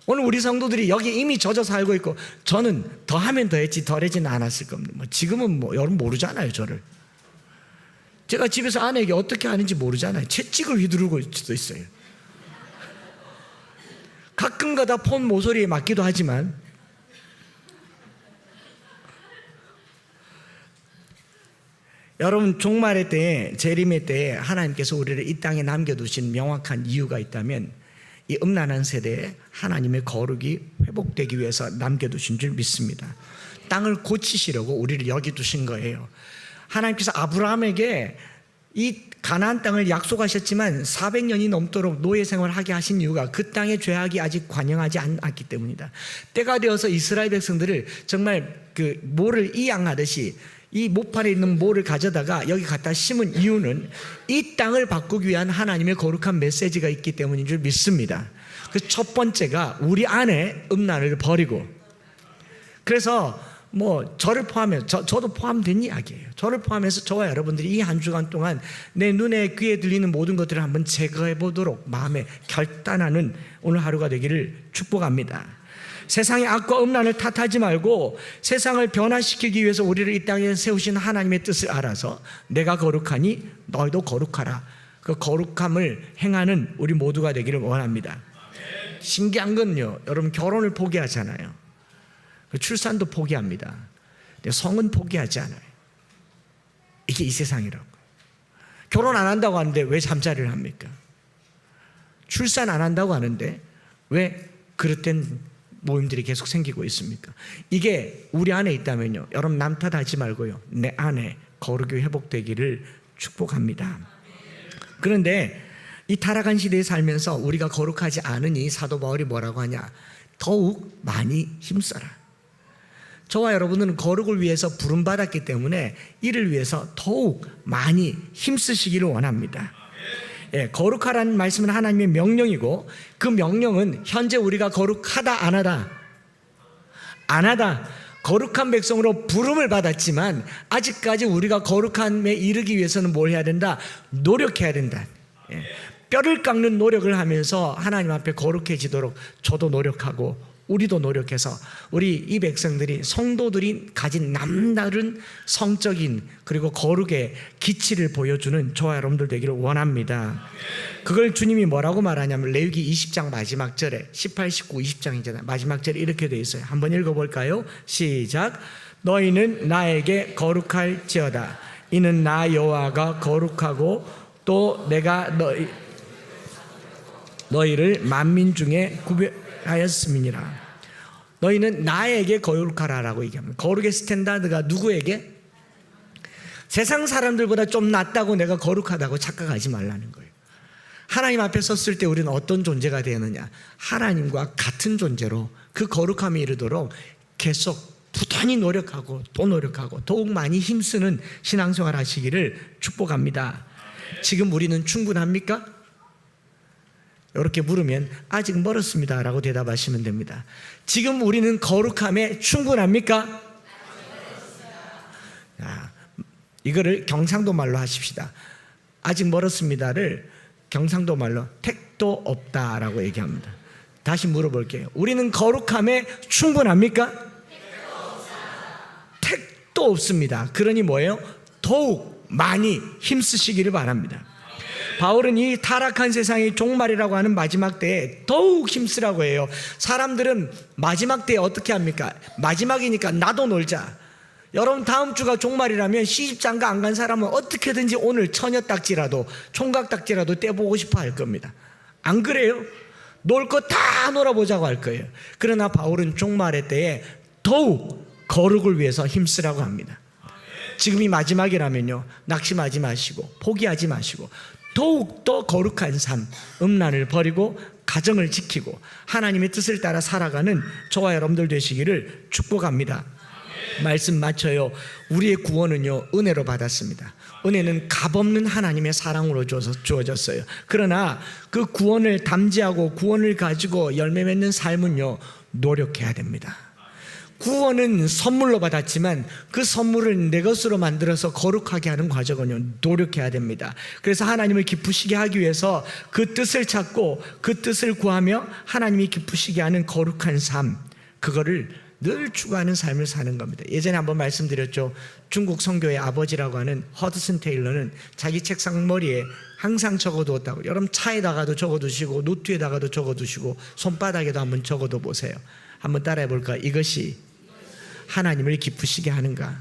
오늘 우리 성도들이 여기 이미 젖어 살고 있고, 저는 더하면 더했지 덜해지는 않았을 겁니다. 지금은 여러분 모르잖아요, 저를. 제가 집에서 아내에게 어떻게 하는지 모르잖아요. 채찍을 휘두르고 수도 있어요. 가끔가다 폰 모서리에 맞기도 하지만, 여러분 종말의 때에, 재림의 때에 하나님께서 우리를 이 땅에 남겨두신 명확한 이유가 있다면 이 음란한 세대에 하나님의 거룩이 회복되기 위해서 남겨두신 줄 믿습니다. 땅을 고치시려고 우리를 여기 두신 거예요. 하나님께서 아브라함에게 이 가나안 땅을 약속하셨지만 400년이 넘도록 노예 생활하게 하신 이유가 그 땅의 죄악이 아직 관영하지 않았기 때문이다. 때가 되어서 이스라엘 백성들을 정말 그 모를 이양하듯이 이 모판에 있는 모를 가져다가 여기 갖다 심은 이유는 이 땅을 바꾸기 위한 하나님의 거룩한 메시지가 있기 때문인 줄 믿습니다. 그 첫 번째가 우리 안에 음란을 버리고, 그래서 저를 포함해서 저도 포함된 이야기예요. 저를 포함해서 저와 여러분들이 이 한 주간 동안 내 눈에 귀에 들리는 모든 것들을 한번 제거해 보도록 마음에 결단하는 오늘 하루가 되기를 축복합니다. 세상의 악과 음란을 탓하지 말고 세상을 변화시키기 위해서 우리를 이 땅에 세우신 하나님의 뜻을 알아서 내가 거룩하니 너희도 거룩하라. 그 거룩함을 행하는 우리 모두가 되기를 원합니다. 신기한 건요, 여러분 결혼을 포기하잖아요. 출산도 포기합니다. 성은 포기하지 않아요. 이게 이 세상이라고. 결혼 안 한다고 하는데 왜 잠자리를 합니까? 출산 안 한다고 하는데 왜 그릇된 모임들이 계속 생기고 있습니까? 이게 우리 안에 있다면요, 여러분 남 탓하지 말고요, 내 안에 거룩이 회복되기를 축복합니다. 그런데 이 타락한 시대에 살면서 우리가 거룩하지 않으니 사도 바울이 뭐라고 하냐? 더욱 많이 힘써라. 저와 여러분은 거룩을 위해서 부름받았기 때문에 이를 위해서 더욱 많이 힘쓰시기를 원합니다. 거룩하라는 말씀은 하나님의 명령이고, 그 명령은 현재 우리가 거룩하다 안 하다? 안 하다. 거룩한 백성으로 부름을 받았지만 아직까지 우리가 거룩함에 이르기 위해서는 뭘 해야 된다? 노력해야 된다. 뼈를 깎는 노력을 하면서 하나님 앞에 거룩해지도록 저도 노력하고 우리도 노력해서 우리 이 백성들이, 성도들이 가진 남다른 성적인 그리고 거룩의 기치를 보여주는 저와 여러분들 되기를 원합니다. 그걸 주님이 뭐라고 말하냐면 레위기 20장 마지막 절에 18, 19, 20장이잖아요. 마지막 절에 이렇게 되어 있어요. 한번 읽어볼까요? 시작. 너희는 나에게 거룩할지어다. 이는 나 여호와가 거룩하고 또 내가 너희를 만민 중에 구별하였음이니라. 너희는 나에게 거룩하라라고 얘기합니다. 거룩의 스탠다드가 누구에게? 세상 사람들보다 좀 낫다고 내가 거룩하다고 착각하지 말라는 거예요. 하나님 앞에 섰을 때 우리는 어떤 존재가 되느냐? 하나님과 같은 존재로 그 거룩함에 이르도록 계속 부단히 노력하고 또 노력하고 더욱 많이 힘쓰는 신앙생활 하시기를 축복합니다. 지금 우리는 충분합니까? 이렇게 물으면 아직 멀었습니다 라고 대답하시면 됩니다. 지금 우리는 거룩함에 충분합니까? 이거를 경상도 말로 하십시다. 아직 멀었습니다를 경상도 말로 택도 없다라고 얘기합니다. 다시 물어볼게요. 우리는 거룩함에 충분합니까? 택도 없습니다. 그러니 뭐예요? 더욱 많이 힘쓰시기를 바랍니다. 바울은 이 타락한 세상의 종말이라고 하는 마지막 때에 더욱 힘쓰라고 해요. 사람들은 마지막 때에 어떻게 합니까? 마지막이니까 나도 놀자. 여러분 다음 주가 종말이라면 시집장가 안 간 사람은 어떻게든지 오늘 처녀딱지라도 총각딱지라도 떼보고 싶어 할 겁니다. 안 그래요? 놀 거 다 놀아보자고 할 거예요. 그러나 바울은 종말의 때에 더욱 거룩을 위해서 힘쓰라고 합니다. 지금이 마지막이라면요, 낙심하지 마시고 포기하지 마시고 더욱더 거룩한 삶, 음란을 버리고 가정을 지키고 하나님의 뜻을 따라 살아가는 저와 여러분들 되시기를 축복합니다. 말씀 맞춰요. 우리의 구원은요, 은혜로 받았습니다. 은혜는 값없는 하나님의 사랑으로 주어졌어요. 그러나 그 구원을 담지하고 구원을 가지고 열매 맺는 삶은요, 노력해야 됩니다. 구원은 선물로 받았지만 그 선물을 내 것으로 만들어서 거룩하게 하는 과정은요, 노력해야 됩니다. 그래서 하나님을 기쁘시게 하기 위해서 그 뜻을 찾고 그 뜻을 구하며 하나님이 기쁘시게 하는 거룩한 삶, 그거를 늘 추구하는 삶을 사는 겁니다. 예전에 한번 말씀드렸죠. 중국 선교의 아버지라고 하는 허드슨 테일러는 자기 책상 머리에 항상 적어두었다고. 여러분 차에다가도 적어두시고 노트에다가도 적어두시고 손바닥에도 한번 적어둬 보세요. 한번 따라해 볼까요? 이것이 하나님을 기쁘시게 하는가?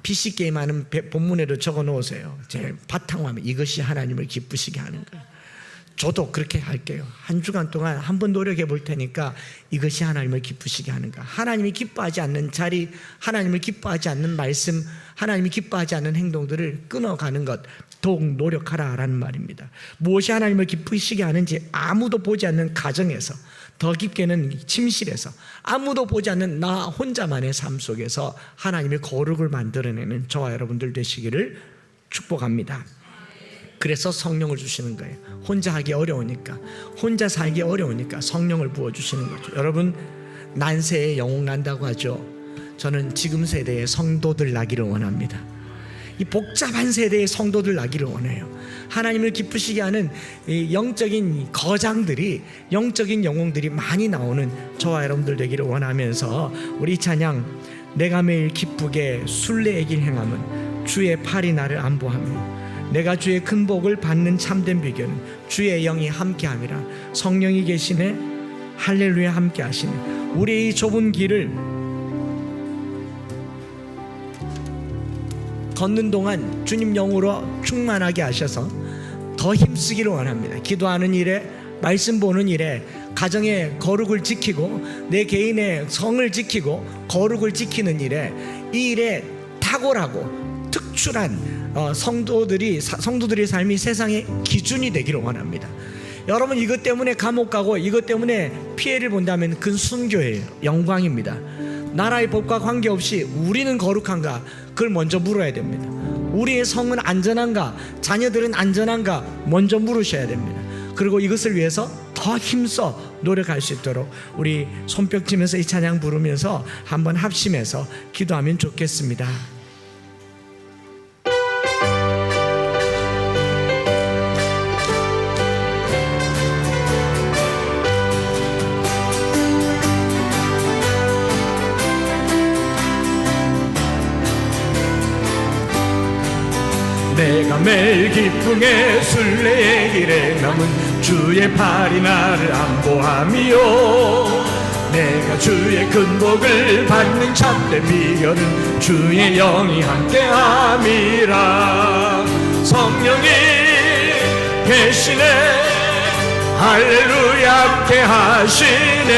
PC 게임하는 본문에도 적어 놓으세요. 제일 바탕화면, 이것이 하나님을 기쁘시게 하는가? 저도 그렇게 할게요. 한 주간 동안 한번 노력해 볼 테니까 이것이 하나님을 기쁘시게 하는가? 하나님이 기뻐하지 않는 자리, 하나님을 기뻐하지 않는 말씀, 하나님이 기뻐하지 않는 행동들을 끊어가는 것, 더욱 노력하라라는 말입니다. 무엇이 하나님을 기쁘시게 하는지 아무도 보지 않는 가정에서, 더 깊게는 침실에서, 아무도 보지 않는 나 혼자만의 삶 속에서 하나님의 거룩을 만들어내는 저와 여러분들 되시기를 축복합니다. 그래서 성령을 주시는 거예요. 혼자 하기 어려우니까, 혼자 살기 어려우니까 성령을 부어주시는 거죠. 여러분, 난세에 영웅 난다고 하죠. 저는 지금 세대의 성도들 나기를 원합니다. 이 복잡한 세대의 성도들 나기를 원해요. 하나님을 기쁘시게 하는 이 영적인 거장들이, 영적인 영웅들이 많이 나오는 저와 여러분들 되기를 원하면서 우리 찬양, 내가 매일 기쁘게 순례의 길 행함은 주의 팔이 나를 안보하며 내가 주의 큰 복을 받는 참된 비결은 주의 영이 함께함이라. 성령이 계시네, 할렐루야 함께 하시네. 우리의 이 좁은 길을 걷는 동안 주님 영으로 충만하게 하셔서 더 힘쓰기를 원합니다. 기도하는 일에, 말씀 보는 일에, 가정의 거룩을 지키고 내 개인의 성을 지키고 거룩을 지키는 일에, 이 일에 탁월하고 특출한 성도들의 삶이 세상의 기준이 되기를 원합니다. 여러분, 이것 때문에 감옥 가고 이것 때문에 피해를 본다면 그건 순교예요. 영광입니다. 나라의 법과 관계없이 우리는 거룩한가? 그걸 먼저 물어야 됩니다. 우리의 성은 안전한가? 자녀들은 안전한가? 먼저 물으셔야 됩니다. 그리고 이것을 위해서 더 힘써 노력할 수 있도록 우리 손뼉 치면서 이 찬양 부르면서 한번 합심해서 기도하면 좋겠습니다. 내가 매일 기쁨의 순례의 길에 남은 주의 팔이 나를 안보하며 내가 주의 큰 복을 받는 참된 비결은 주의 영이 함께함이라. 성령이 계시네 할렐루야 함께하시네.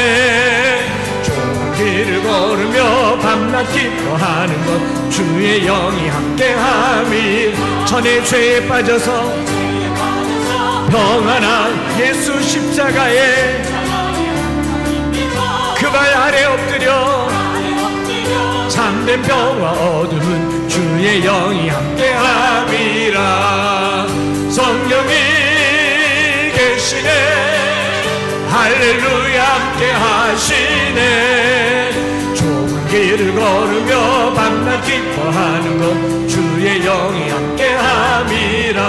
좁은 길을 걸으며 밤낮 기뻐하는 것 주의 영이 함께함이. 전에 죄에 빠져서 평안한 예수 십자가에 그 발 아래 엎드려 참된 평화 얻음은 주의 영이 함께함이라. 성령이 계시네 할렐루야 함께하시네. 좁은 길을 걸으며 밤낮 기뻐하는 것 주의 영이 함께함이라.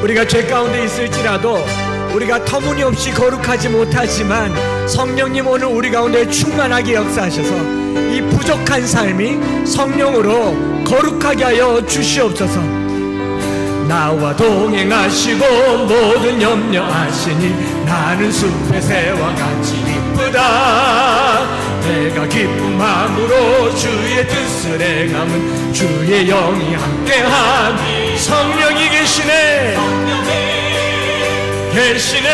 우리가 죄 가운데 있을지라도 우리가 터무니없이 거룩하지 못하지만 성령님 오늘 우리 가운데 충만하게 역사하셔서 이 부족한 삶이 성령으로 거룩하게 하여 주시옵소서. 나와 동행하시고 모든 염려하시니 나는 숲의 새와 같이 기쁘다. 내가 기쁜 마음으로 주의 뜻을 행함은 주의 영이 함께함. 성령이 계시네 계시네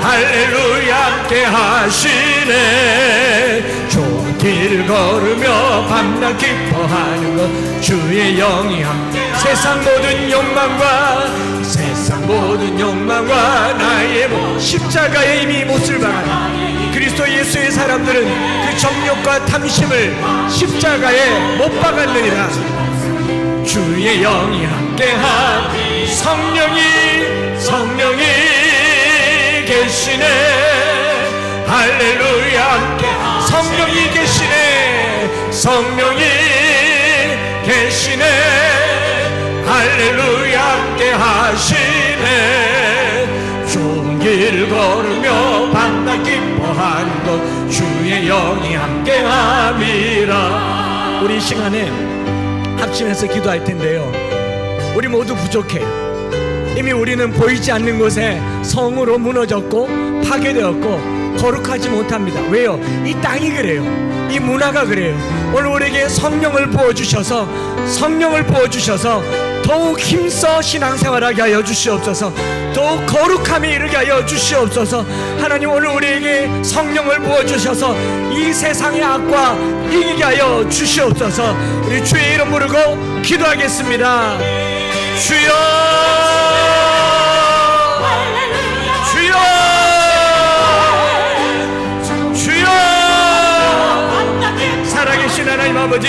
할렐루야 함께하시네. 좁은 길을 걸으며 밤낮 기뻐하는 것 주의 영이 함께. 세상 모든 욕망과 나의 십자가에 이미 못을 박은 그리스도 예수의 사람들은 그 정욕과 탐심을 십자가에 못 박았느니라. 주의 영이 함께한. 성령이 계시네 할렐루야 함께. 성령이 계시네 할렐루야 함께 하시네. 좁은 길을 걸으며 밤낮 기뻐하는 것 주의 영이 함께 함이라. 우리 이 시간에 합심해서 기도할 텐데요, 우리 모두 부족해요. 이미 우리는 보이지 않는 곳에 성으로 무너졌고 파괴되었고 거룩하지 못합니다. 왜요? 이 땅이 그래요. 이 문화가 그래요. 오늘 우리에게 성령을 부어주셔서 더욱 힘써 신앙생활하게 하여 주시옵소서. 더욱 거룩함에 이르게 하여 주시옵소서. 하나님 오늘 우리에게 성령을 부어주셔서 이 세상의 악과 이기게 하여 주시옵소서. 우리 주의 이름 부르고 기도하겠습니다. 주여 살아계신 하나님 아버지,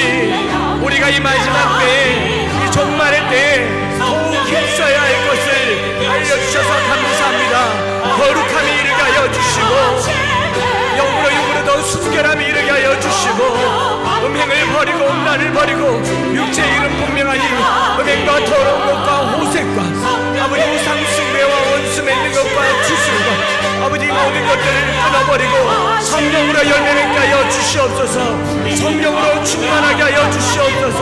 우리가 이 마지막 때에 이 종말의 때에 더욱 힘써야 할 것을 알려주셔서 감사합니다. 거룩함이 이르게 하여 주시고 영으로 육으로 더 순결함이 이르게 하여 주시고 음행을 버리고 음란을 버리고 육체의 이름 분명하니 음행과 더러운 것과 호색과 아버지 우상 숭배와 원수 맺는 것과 주술과 아버지 모든 것들을 끊어버리고 성령으로 열매 맺게 하여 주시옵소서. 성령으로 충만하게 하여 주시옵소서.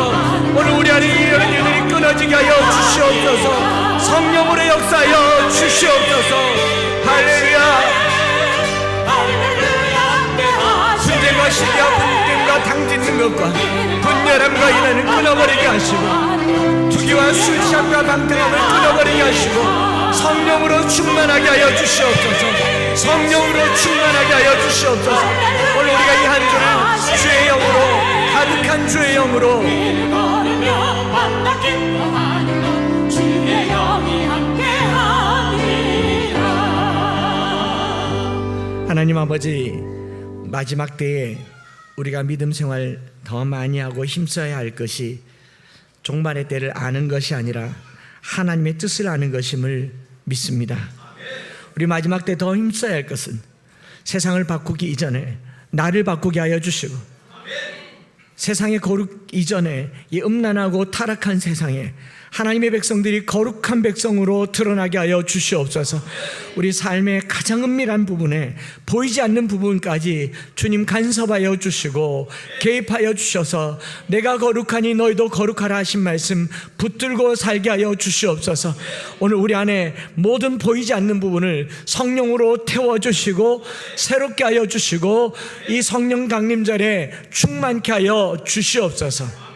오늘 우리 안에 이런 일들이 끊어지게 하여 주시옵소서. 성령으로 역사하여 주시옵소서. 할렐루야. 분쟁과 시기와 분쟁과 당짓는 것과 분열함과 인한을 끊어버리게 하시고 투기와 술 취함과 방탕함을 끊어버리게 하시고 성령으로 충만하게 하여 주시옵소서. 성령으로 충만하게 하여 주시옵소서. 오늘 우리가 이 한 주를 주의 영으로 가득한 주의 영으로 하나님 아버지, 마지막 때에 우리가 믿음 생활 더 많이 하고 힘써야 할 것이 종말의 때를 아는 것이 아니라 하나님의 뜻을 아는 것임을 믿습니다. 우리 마지막 때 더 힘써야 할 것은 세상을 바꾸기 이전에 나를 바꾸게 하여 주시고 세상의 거룩 이전에 이 음란하고 타락한 세상에 하나님의 백성들이 거룩한 백성으로 드러나게 하여 주시옵소서. 우리 삶의 가장 은밀한 부분에 보이지 않는 부분까지 주님 간섭하여 주시고 개입하여 주셔서 내가 거룩하니 너희도 거룩하라 하신 말씀 붙들고 살게 하여 주시옵소서. 오늘 우리 안에 모든 보이지 않는 부분을 성령으로 태워주시고 새롭게 하여 주시고 이 성령 강림절에 충만케 하여 주시옵소서.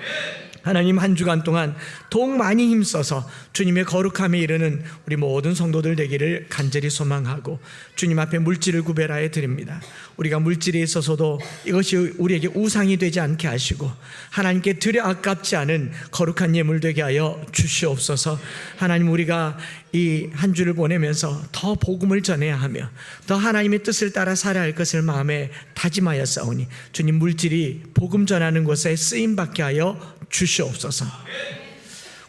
하나님, 한 주간 동안 더욱 많이 힘써서 주님의 거룩함에 이르는 우리 모든 성도들 되기를 간절히 소망하고 주님 앞에 물질을 구별하여 드립니다. 우리가 물질에 있어서도 이것이 우리에게 우상이 되지 않게 하시고 하나님께 드려 아깝지 않은 거룩한 예물 되게 하여 주시옵소서. 하나님, 우리가 이 한 주를 보내면서 더 복음을 전해야 하며 더 하나님의 뜻을 따라 살아야 할 것을 마음에 다짐하여 싸우니 주님, 물질이 복음 전하는 곳에 쓰임받게 하여 주시옵소서.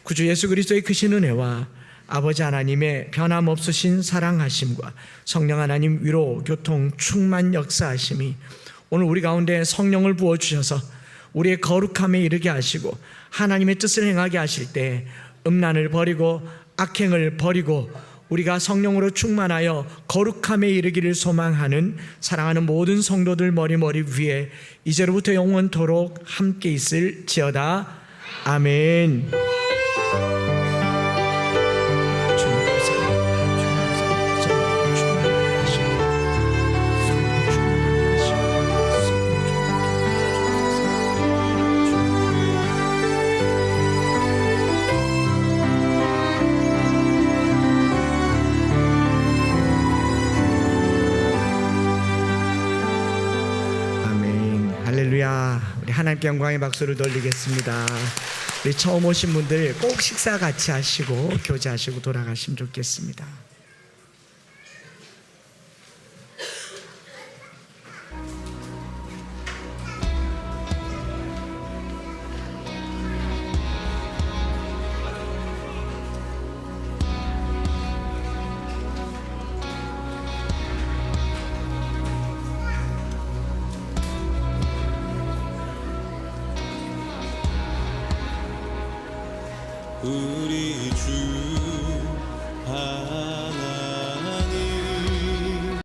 구주 예수 그리스도의 크신 은혜와 아버지 하나님의 변함없으신 사랑하심과 성령 하나님 위로 교통 충만 역사하심이 오늘 우리 가운데 성령을 부어주셔서 우리의 거룩함에 이르게 하시고 하나님의 뜻을 행하게 하실 때 음란을 버리고 악행을 버리고 우리가 성령으로 충만하여 거룩함에 이르기를 소망하는 사랑하는 모든 성도들 머리 위에 이제로부터 영원토록 함께 있을지어다. 아멘. 할렐루야. 우리 하나님께 영광의 박수를 돌리겠습니다. 우리 처음 오신 분들 꼭 식사 같이 하시고 교제하시고 돌아가시면 좋겠습니다. 우리 주